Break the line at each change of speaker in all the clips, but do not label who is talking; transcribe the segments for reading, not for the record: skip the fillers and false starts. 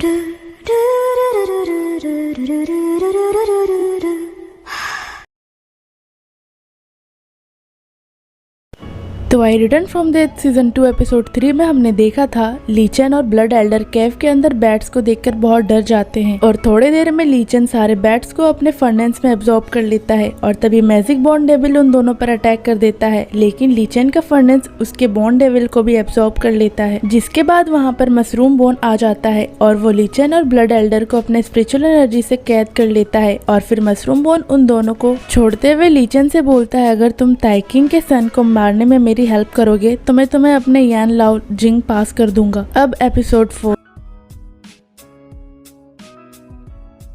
तो I return from that season 2 episode 3 में हमने देखा था लीचन और ब्लड एल्डर केव के अंदर बैट्स को देखकर बहुत डर जाते हैं और थोड़े देर में लीचन सारे बैट्स को अपने फर्नेस में एब्जॉर्ब कर लेता है और तभी मैजिक बॉन्ड डेविल उन दोनों पर अटैक कर देता है, लेकिन लीचन का फर्नेस उसके बॉन्ड डेविल को भी एब्जॉर्ब कर लेता है, जिसके बाद वहाँ पर मशरूम बोन आ जाता है और वो लीचन और ब्लड एल्डर को अपने स्पिरिचुअल एनर्जी से कैद कर लेता है और फिर मशरूम बोन उन दोनों को छोड़ते हुए लीचन से बोलता है, अगर तुम ताइकिंग के सन को मारने में मेरी हेल्प करोगे तो मैं तुम्हें अपने यान लाओ जिंग पास कर दूंगा। अब एपिसोड 4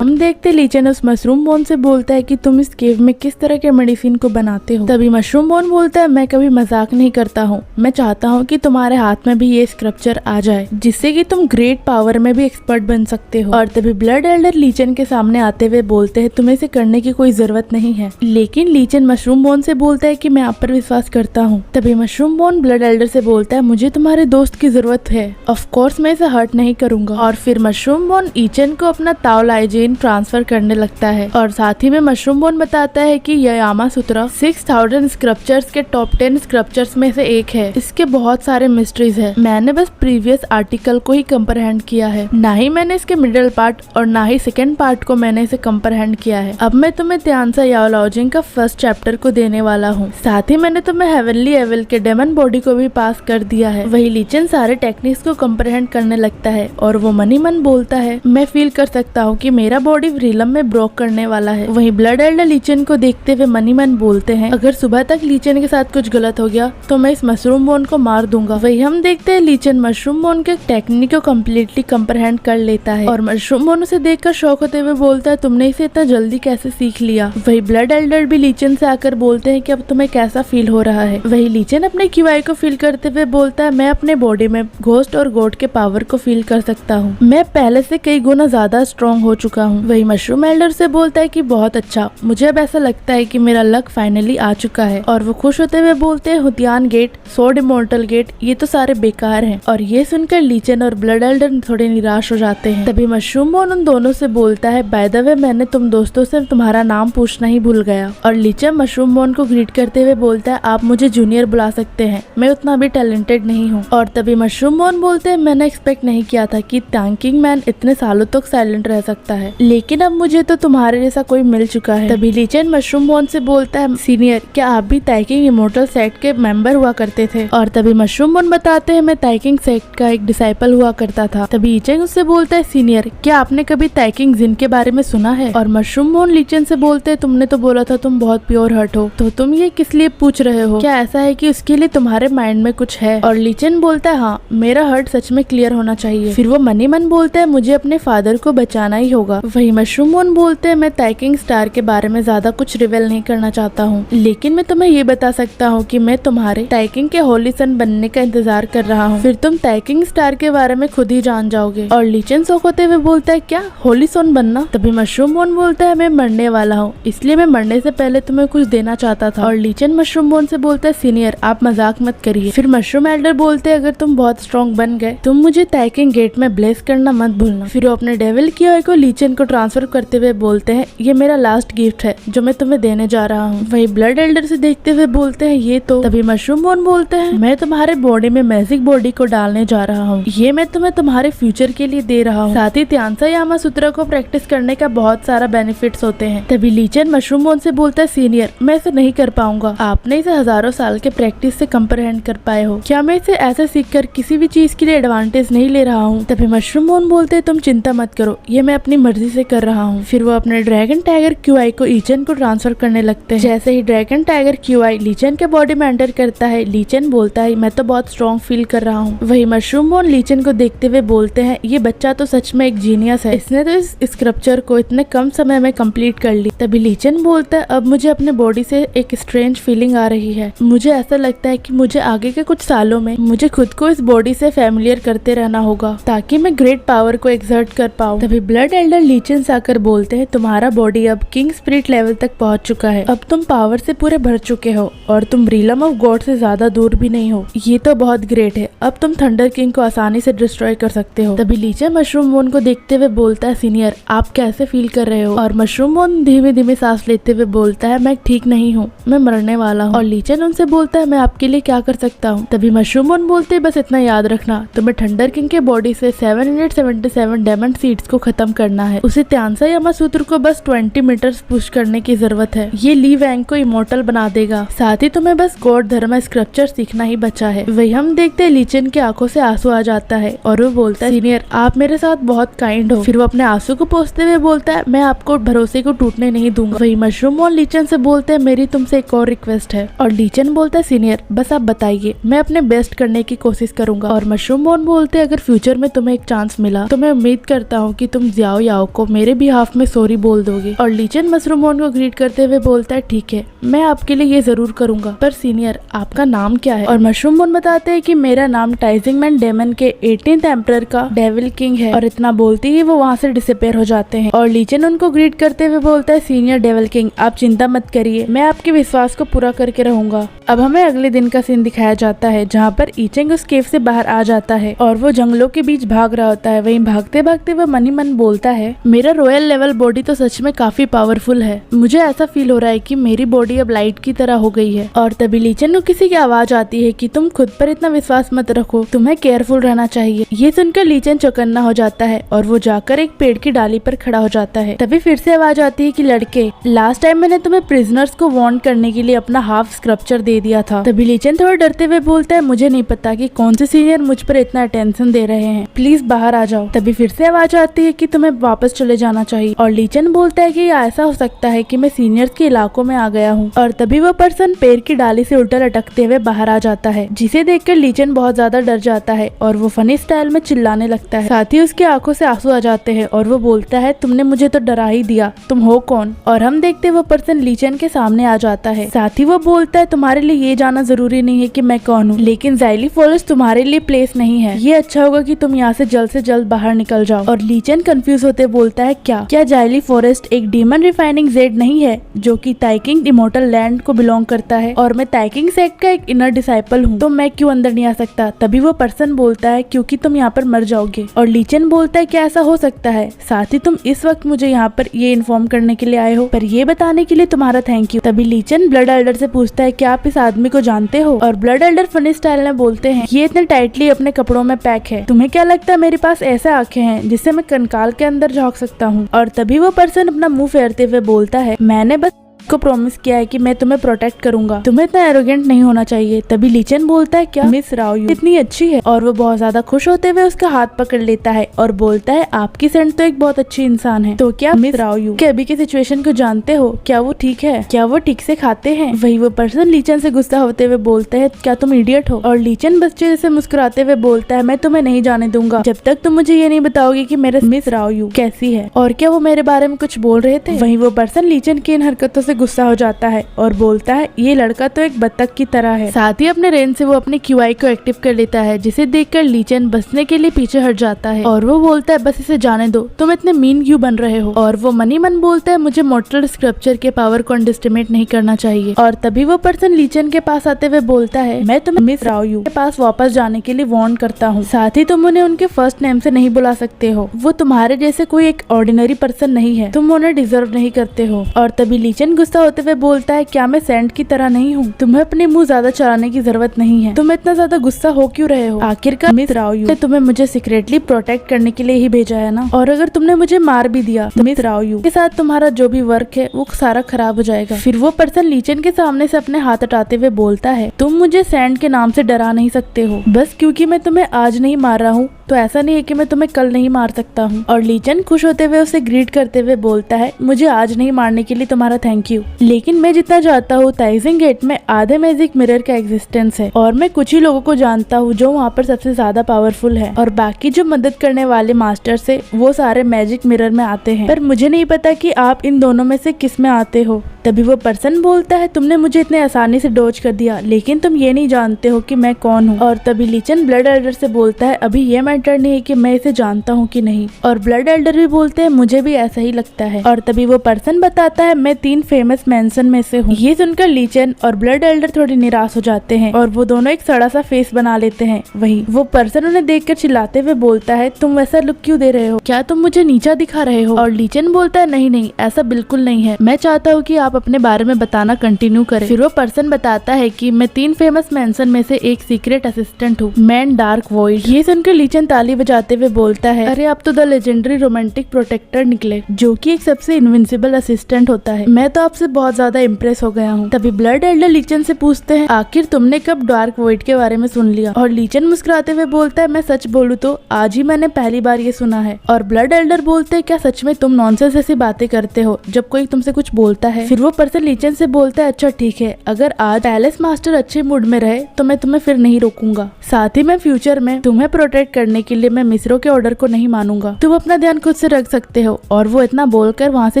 हम देखते लीचन उस मशरूम बोन से बोलता है कि तुम इस केव में किस तरह के मेडिसिन को बनाते हो। तभी मशरूम बोन बोलता है, मैं कभी मजाक नहीं करता हूँ, मैं चाहता हूँ कि तुम्हारे हाथ में भी ये स्क्रप्चर आ जाए जिससे कि तुम ग्रेट पावर में भी एक्सपर्ट बन सकते हो। और तभी ब्लड एल्डर लीचन के सामने आते हुए बोलते हैं, तुम्हें इसे करने की कोई जरूरत नहीं है, लेकिन लीचन मशरूम बोन से बोलता है कि मैं आप पर विश्वास करता हूँ। तभी मशरूम बोन ब्लड एल्डर से बोलता है, मुझे तुम्हारे दोस्त की जरूरत है, ऑफ कोर्स मैं इसे हर्ट नहीं करूंगा। और फिर मशरूम बोन ईचन को अपना ताओलाइजेन ट्रांसफर करने लगता है और साथ ही में मशरूम बोन बताता है कि यह यामा सूत्रा 6000 स्क्रप्चर्स के टॉप 10 स्क्रप्चर्स में से एक है। इसके बहुत सारे मिस्ट्रीज है, मैंने बस प्रीवियस आर्टिकल को ही कंप्रहेंड किया है, ना ही मैंने इसके मिडिल पार्ट और ना ही सेकेंड पार्ट को मैंने इसे कंप्रहेंड किया है। अब मैं तुम्हें ध्यान से याओलॉजिंग का फर्स्ट चैप्टर को देने वाला हूँ, साथ ही मैंने तुम्हें हेवनली एविल के डेमन बॉडी को भी पास कर दिया है। वही लीचन सारे टेक्निक्स को कंप्रहेंड करने लगता है और वो मनी मन बोलता है, मैं फील कर सकता हूँ कि मेरा बॉडी रिलम में ब्रोक करने वाला है। वहीं ब्लड एल्डर लीचन को देखते हुए मनी मन बोलते हैं, अगर सुबह तक लीचन के साथ कुछ गलत हो गया तो मैं इस मशरूम बोन को मार दूंगा। वही हम देखते हैं लीचन मशरूम बोन के टेक्निक को कम्प्लीटली कंप्रहेंड कर लेता है और मशरूम बोन उसे देखकर शौक होते हुए बोलता है, तुमने इसे इतना जल्दी कैसे सीख लिया। वही ब्लड एल्डर भी लीचन से आकर बोलते हैं कि अब तुम्हें कैसा फील हो रहा है। वही लीचन अपने क्यूआई को फील करते हुए बोलता है, मैं अपने बॉडी में घोस्ट और गोड के पावर को फील कर सकता हूँ, मैं पहले से कई गुना ज्यादा स्ट्रॉन्ग हो चुका हूँ। वही मशरूम एल्डर से बोलता है कि बहुत अच्छा, मुझे अब ऐसा लगता है कि मेरा लक फाइनली आ चुका है। और वो खुश होते हुए बोलते हैं, हुतियान गेट, सोर्ड इमॉर्टल गेट, ये तो सारे बेकार हैं। और ये सुनकर लीचन और ब्लड एल्डर थोड़े निराश हो जाते हैं। तभी मशरूम बोन उन दोनों से बोलता है, बाय द वे मैंने तुम दोस्तों से तुम्हारा नाम पूछना ही भूल गया। और लीचन मशरूम बोन को ग्रीट करते हुए बोलता है, आप मुझे जूनियर बुला सकते हैं, मैं उतना भी टैलेंटेड नहीं हूँ। और तभी मशरूम बोन बोलते हैं, मैंने एक्सपेक्ट नहीं किया था कि टैंकिंग मैन इतने सालों तक साइलेंट रह सकता है, लेकिन अब मुझे तो तुम्हारे जैसा कोई मिल चुका है। तभी लीचन मशरूम बोन से बोलता है, सीनियर क्या आप भी ताइकिंग इमोर्टल सेक्ट के मेंबर हुआ करते थे। और तभी मशरूम बोन बताते हैं, मैं ताइकिंग सेक्ट का एक डिसाइपल हुआ करता था। तभी लीचन उससे बोलता है, सीनियर क्या आपने कभी ताइकिंग जिन के बारे में सुना है। और मशरूम बोन लीचन से बोलते हैं, तुमने तो बोला था तुम बहुत प्योर हर्ट हो, तो तुम ये किस लिए पूछ रहे हो, क्या ऐसा है कि उसके लिए तुम्हारे माइंड में कुछ है। और लीचन बोलता है, हाँ मेरा हर्ट सच में क्लियर होना चाहिए। फिर वो मनी मन बोलता है, मुझे अपने फादर को बचाना ही होगा। वही मशरूम बोन बोलते हैं, मैं ताइकिंग स्टार के बारे में ज्यादा कुछ रिवेल नहीं करना चाहता हूँ, लेकिन मैं तुम्हें ये बता सकता हूँ कि मैं तुम्हारे ताइकिंग के होली सन बनने का इंतजार कर रहा हूँ, फिर तुम ताइकिंग स्टार के बारे में खुद ही जान जाओगे। और लीचन शौक होते हुए बोलता है, क्या होली सन बनना। तभी मशरूम बोन बोलता है, मैं मरने वाला हूँ, इसलिए मैं मरने से पहले तुम्हें कुछ देना चाहता था। और लीचन मशरूम बोन से बोलता है, सीनियर आप मजाक मत करिए। फिर मशरूम एल्डर बोलते हैं, अगर तुम बहुत स्ट्रॉन्ग बन गए तुम मुझे ताइकिंग गेट में ब्लेस करना मत भूलना। फिर वो अपने डेविल की ऑय को लीचन को ट्रांसफर करते हुए बोलते हैं, ये मेरा लास्ट गिफ्ट है जो मैं तुम्हें देने जा रहा हूँ। वही ब्लड एल्डर से देखते हुए बोलते हैं, ये तो। तभी मशरूम बोन बोलते हैं, मैं तुम्हारे बॉडी में मैजिक बॉडी को डालने जा रहा हूँ, ये मैं तुम्हें तुम्हारे फ्यूचर के लिए दे रहा हूँ, साथ ही त्यांसा यामा सूत्रा को प्रैक्टिस करने का बहुत सारा बेनिफिट्स होते हैं। तभी लीचन मशरूम बोन से बोलता है, सीनियर मैं इसे नहीं कर पाऊंगा, आपने इसे हजारों साल के प्रैक्टिस से कंप्रहेंड कर पाए हो, क्या मैं इसे ऐसे सीख कर किसी भी चीज के लिए एडवांटेज नहीं ले रहा हूँ। तभी मशरूम बोन बोलते हैं, तुम चिंता मत करो, ये मैं अपनी मर्जी से कर रहा हूँ। फिर वो अपने ड्रैगन टाइगर क्यूआई को लीचन को ट्रांसफर करने लगते हैं। जैसे ही ड्रैगन टाइगर क्यूआई लीचन के बॉडी में एंटर करता है, लीचन बोलता है, मैं तो बहुत स्ट्रॉन्ग फील कर रहा हूँ। वही मशरूम बोन लीचन को देखते हुए बोलते हैं, ये बच्चा तो सच में एक जीनियस है, इसने तो इस स्क्रप्चर को इतने कम समय में कंप्लीट कर ली। तभी लीचन बोलता है, अब मुझे अपने बॉडी से एक स्ट्रेंज फीलिंग आ रही है, मुझे ऐसा लगता है कि मुझे आगे के कुछ सालों में मुझे खुद को इस बॉडी से फैमिलियर करते रहना होगा ताकि मैं ग्रेट पावर को एक्सर्ट कर पाऊँ। तभी ब्लड एल्डर लीचन लीचन आकर बोलते हैं तुम्हारा बॉडी अब किंग स्पिरिट लेवल तक पहुंच चुका है, अब तुम पावर से पूरे भर चुके हो और तुम रिलम ऑफ गॉड से ज्यादा दूर भी नहीं हो, ये तो बहुत ग्रेट है, अब तुम थंडर किंग को आसानी से डिस्ट्रॉय कर सकते हो। तभी लीचन मशरूम बोन को देखते हुए बोलता है सीनियर आप कैसे फील कर रहे हो? और मशरूम बोन धीमे धीमे सांस लेते हुए बोलता है मैं ठीक नहीं हूँ, मैं मरने वाला हूँ। और लीचन उनसे बोलता है मैं आपके लिए क्या कर सकता हूँ? तभी मशरूम बोन बोलते बस इतना याद रखना, तुम्हें थंडर किंग के बॉडी से 777 डायमंड सीड्स को खत्म करना है, उसे त्यांसा यामासूत्र को बस 20 मीटर्स पुश करने की जरूरत है, ये ली वैंग को इमोर्टल बना देगा, साथ ही तुम्हें बस गॉड धर्म स्क्रिप्चर सीखना ही बचा है। वही हम देखते हैं लीचन की आंखों से आंसू आ जाता है और वो बोलता है सीनियर आप मेरे साथ बहुत काइंड हो। फिर वो अपने आंसू को पोंछते हुए बोलता है मैं आपको भरोसे को टूटने नहीं दूंगा। वही मशरूम और लीचन से बोलते हैं मेरी तुमसे एक और रिक्वेस्ट है। और लीचन बोलता है सीनियर बस आप बताइए, मैं अपने बेस्ट करने की कोशिश करूंगा। और मशरूम बोन बोलते हैं अगर फ्यूचर में तुम्हें एक चांस मिला तो मैं उम्मीद करता हूँ कि तुम जियाओ याओ को मेरे बिहाफ में सॉरी बोल दोगे। और लीचन मशरूम बोन को ग्रीट करते हुए बोलता है ठीक है मैं आपके लिए ये जरूर करूंगा, पर सीनियर आपका नाम क्या है? और मशरूम बोन बताते हैं कि मेरा नाम टाइजिंग मैन डेमन के 18th एम्परर का डेविल किंग है। और इतना बोलते ही वो वहाँ से डिसअपीयर हो जाते हैं। और लीचन उनको ग्रीट करते हुए बोलता है सीनियर डेविल किंग आप चिंता मत करिए, मैं आपके विश्वास को पूरा करके रहूंगा। अब हमें अगले दिन का सीन दिखाया जाता है जहाँ पर ईचेंग उस केव से बाहर आ जाता है और वो जंगलों के बीच भाग रहा होता है। वहीं भागते भागते वो मन ही मन बोलता है मेरा रॉयल लेवल बॉडी तो सच में काफी पावरफुल है, मुझे ऐसा फील हो रहा है कि मेरी बॉडी अब लाइट की तरह हो गई है। और तभी लीचन को किसी की आवाज आती है कि तुम खुद पर इतना विश्वास मत रखो, तुम्हें केयरफुल रहना चाहिए। ये सुनकर लीचन चौकन्ना हो जाता है और वो जाकर एक पेड़ की डाली पर खड़ा हो जाता है। तभी फिर से आवाज आती है कि लड़के लास्ट टाइम मैंने तुम्हें प्रिजनर्स को वार्न करने के लिए अपना हाफ स्क्रप्चर दे दिया था। तभी लीचन थोड़ा डरते हुए बोलता है मुझे नहीं पता कि कौन से सीनियर मुझ पर इतना अटेंशन दे रहे हैं, प्लीज बाहर आ जाओ। तभी फिर से आवाज आती है कि तुम्हें वापस चले जाना चाहिए। और लीचन बोलता है कि ऐसा हो सकता है कि मैं सीनियर्स के इलाकों में आ गया हूँ। और तभी वो पर्सन पेड़ की डाली से उल्टा लटकते हुए बाहर आ जाता है, जिसे देखकर लीचन बहुत ज्यादा डर जाता है और वो फनी स्टाइल में चिल्लाने लगता है। साथ ही उसकी आंखों से आंसू आ जाते हैं और वो बोलता है तुमने मुझे तो डरा ही दिया, तुम हो कौन? और हम देखते वो पर्सन लीचन के सामने आ जाता है। साथ ही वो बोलता है तुम्हारे लिए ये जाना जरूरी नहीं है कि मैं कौन हूँ, लेकिन ज़ाइली फॉरेस्ट तुम्हारे लिए प्लेस नहीं है, ये अच्छा होगा कि तुम यहाँ से जल्द बाहर निकल जाओ। और लीचन कंफ्यूज होते बोलता है क्या ज़ाइली फॉरेस्ट एक डीमन रिफाइनिंग जेड नहीं है जो कि ताइकिंग इमोर्टल लैंड को बिलोंग करता है और मैं ताइकिंग सेक्ट का एक इनर डिसाइपल हूँ, तो मैं क्यों अंदर नहीं आ सकता? तभी वो पर्सन बोलता है क्योंकि तुम यहाँ पर मर जाओगे। और लीचन बोलता है क्या ऐसा हो सकता है? साथ ही तुम इस वक्त मुझे यहाँ पर ये इन्फॉर्म करने के लिए आए हो, पर ये बताने के लिए तुम्हारा थैंक यू। तभी लीचन ब्लड एल्डर से पूछता है क्या आप इस आदमी को जानते हो? और ब्लड एल्डर फनी स्टाइल में बोलते हैं ये इतने टाइटली अपने कपड़ों में पैक है, तुम्हें क्या लगता है मेरे पास ऐसे आंखें हैं जिससे मैं कंकाल के अंदर झांक सकता हूँ? और तभी वो पर्सन अपना मुंह फेरते हुए बोलता है मैंने बस को प्रॉमिस किया है कि मैं तुम्हें प्रोटेक्ट करूंगा, तुम्हें इतना एरोगेंट नहीं होना चाहिए। तभी लीचन बोलता है क्या मिस राव यू इतनी अच्छी है? और वो बहुत ज्यादा खुश होते हुए उसका हाथ पकड़ लेता है और बोलता है आपकी सेंट तो एक बहुत अच्छी इंसान है, तो क्या मिस राव यू के अभी की सिचुएशन को जानते हो? क्या वो ठीक है? क्या वो ठीक से खाते हैं? वही वो पर्सन लीचन से गुस्सा होते हुए बोलते है क्या तुम इडियट हो? और लीचन बच्चे जैसे मुस्कुराते हुए बोलता है मैं तुम्हें नहीं जाने दूंगा जब तक तुम मुझे ये नहीं बताओगे कि मेरे मिस राव यू कैसी है और क्या वो मेरे बारे में कुछ बोल रहे थे। वही वो पर्सन लीचन की इन हरकतों से गुस्सा हो जाता है और बोलता है ये लड़का तो एक बत्तख की तरह है। साथ ही अपने रेंज से वो अपने QI को एक्टिव कर लेता है, जिसे देखकर लीचन बचने के लिए पीछे हट जाता है और वो बोलता है बस इसे जाने दो, तुम इतने मीन क्यों बन रहे हो? और वो मनी मन बोलता है मुझे मॉर्टल स्क्रप्चर के पावर को अंडरएस्टिमेट नहीं करना चाहिए। और तभी वो पर्सन लीचन के पास आते हुए बोलता है मैं तुम्हें मिस राव यू के पास वापस जाने के लिए वार्न करता हूँ, साथ ही तुम उन्हें उनके फर्स्ट नेम से नहीं बुला सकते हो, वो तुम्हारे जैसे कोई एक ऑर्डिनरी पर्सन नहीं है, तुम उन्हें डिजर्व नहीं करते हो। और तभी लीचन गुस्सा होते हुए बोलता है क्या मैं सैंड की तरह नहीं हूँ? तुम्हें अपने मुंह ज्यादा चलाने की जरूरत नहीं है, तुम इतना ज्यादा गुस्सा हो क्यों रहे हो? आखिरकार मिस राव यू ने तुम्हें मुझे सीक्रेटली प्रोटेक्ट करने के लिए ही भेजा है ना, और अगर तुमने मुझे मार भी दिया तो मिस राव यू के साथ तुम्हारा जो भी वर्क है वो सारा खराब हो जाएगा। फिर वो पर्सन लीचन के सामने से अपने हाथ हटाते हुए बोलता है तुम मुझे सैंड के नाम से डरा नहीं सकते हो, बस क्योंकि मैं तुम्हें आज नहीं मार रहा हूँ तो ऐसा नहीं है कि मैं तुम्हें कल नहीं मार सकता हूँ। और लीचन खुश होते हुए उसे ग्रीट करते हुए बोलता है मुझे आज नहीं मारने के लिए तुम्हारा थैंक यू, लेकिन मैं जितना चाहता हूँ ताइजिंग गेट में आधे मैजिक मिरर का एग्जिस्टेंस है और मैं कुछ ही लोगों को जानता हूँ जो वहाँ पर सबसे ज्यादा पावरफुल है, और बाकी जो मदद करने वाले मास्टर से वो सारे मैजिक मिरर में आते हैं, पर मुझे नहीं पता कि आप इन दोनों में से किस में आते हो। तभी वो पर्सन बोलता है तुमने मुझे इतने आसानी से डोज कर दिया, लेकिन तुम ये नहीं जानते हो कि मैं कौन हूँ। और तभी लीचन ब्लड एल्डर से बोलता है अभी ये मैटर नहीं है कि मैं इसे जानता हूँ कि नहीं। और ब्लड एल्डर भी बोलते हैं मुझे भी ऐसा ही लगता है। और तभी वो पर्सन बताता है मैं 3 फेमस मेंशन में से हूँ। ये सुनकर लीचन और ब्लड एल्डर थोड़ी निराश हो जाते हैं और वो दोनों एक सड़ा सा फेस बना लेते हैं। वही वो पर्सन उन्हें देखकर चिल्लाते हुए बोलता है तुम वैसा लुक क्यों दे रहे हो, क्या तुम मुझे नीचा दिखा रहे हो। और लीचन बोलता है नहीं नहीं, ऐसा बिल्कुल नहीं है, मैं चाहता हूँ कि आप अपने बारे में बताना कंटिन्यू करें। फिर वो पर्सन बताता है कि मैं 3 फेमस मेंशन में से एक सीक्रेट असिस्टेंट हूँ, मैन डार्क वॉइड। ये सुनकर लीचन ताली बजाते हुए बोलता है अरे आप तो द लेजेंडरी रोमांटिक प्रोटेक्टर निकले, जो कि एक सबसे इनविंसिबल असिस्टेंट होता है। मैं तो आपसे बहुत ज्यादा इम्प्रेस हो गया हूँ। तभी ब्लड एल्डर लीचन से पूछते हैं आखिर तुमने कब डार्क वॉइड के बारे में सुन लिया। और लीचन मुस्कुराते हुए बोलता है मैं सच बोलूं तो आज ही मैंने पहली बार ये सुना है। और ब्लड एल्डर बोलते हैं क्या सच में तुम नॉनसेंस ऐसी बातें करते हो जब कोई तुमसे कुछ बोलता है। फिर वो पर्सन लीचन से बोलता है अच्छा ठीक है, अगर आज पैलेस मास्टर अच्छे मूड में रहे तो मैं तुम्हें फिर नहीं रोकूंगा, साथ ही मैं फ्यूचर में तुम्हें प्रोटेक्ट करने के लिए मैं मिस्रों के ऑर्डर को नहीं मानूंगा, तुम अपना ध्यान खुद से रख सकते हो। और वो इतना बोलकर वहाँ से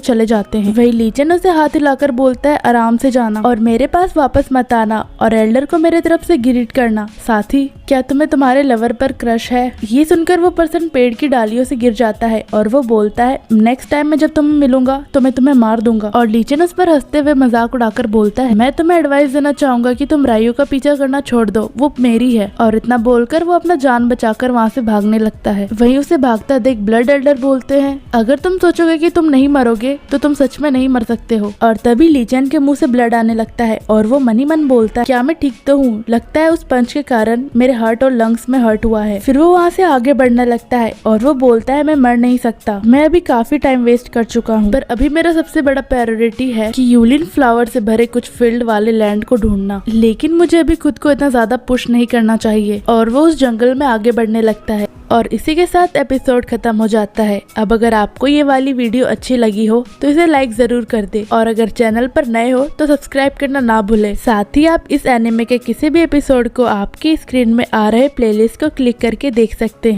चले जाते हैं। वही लीचन उसे हाथ हिलाकर बोलता है आराम से जाना और मेरे पास वापस मत आना और एल्डर को मेरे तरफ से ग्रीट करना, साथ ही क्या तुम्हें तुम्हारे लवर पर क्रश है। ये सुनकर वो पर्सन पेड़ की डालियों से गिर जाता है और वो बोलता है नेक्स्ट टाइम मैं जब तुम्हें मिलूंगा तो मैं तुम्हें मार दूंगा। और लीचन उस पर हंसते हुए मजाक उड़ाकर बोलता है मैं तुम्हें एडवाइस देना चाहूंगा कि तुम रायू का पीछा करना छोड़ दो, वो मेरी है। और इतना बोलकर वो अपना जान बचाकर वहाँ से भागने लगता है। वहीं उसे भागता देख ब्लड एल्डर बोलते हैं अगर तुम सोचोगे कि तुम नहीं मरोगे तो तुम सच में नहीं मर सकते हो। और तभी लीचन के मुंह से ब्लड आने लगता है और वो मन ही मन बोलता है क्या मैं ठीक तो हूँ, लगता है उस पंच के कारण मेरे हार्ट और लंग्स में हर्ट हुआ है। फिर वो वहाँ से आगे बढ़ने लगता है और वो बोलता है मैं मर नहीं सकता, मैं अभी काफी टाइम वेस्ट कर चुका हूँ, पर अभी मेरा सबसे बड़ा प्रायोरिटी है कि यूलिन फ्लावर से भरे कुछ फील्ड वाले लैंड को ढूंढना, लेकिन मुझे अभी खुद को इतना ज्यादा पुश नहीं करना चाहिए। और वो उस जंगल में आगे बढ़ने लगता है। और इसी के साथ एपिसोड खत्म हो जाता है। अब अगर आपको ये वाली वीडियो अच्छी लगी हो तो इसे लाइक जरूर कर दे और अगर चैनल पर नए हो तो सब्सक्राइब करना ना भूले। साथ ही आप इस एनिमे के किसी भी एपिसोड को आपकी स्क्रीन में आ रहे प्लेलिस्ट को क्लिक करके देख सकते हैं।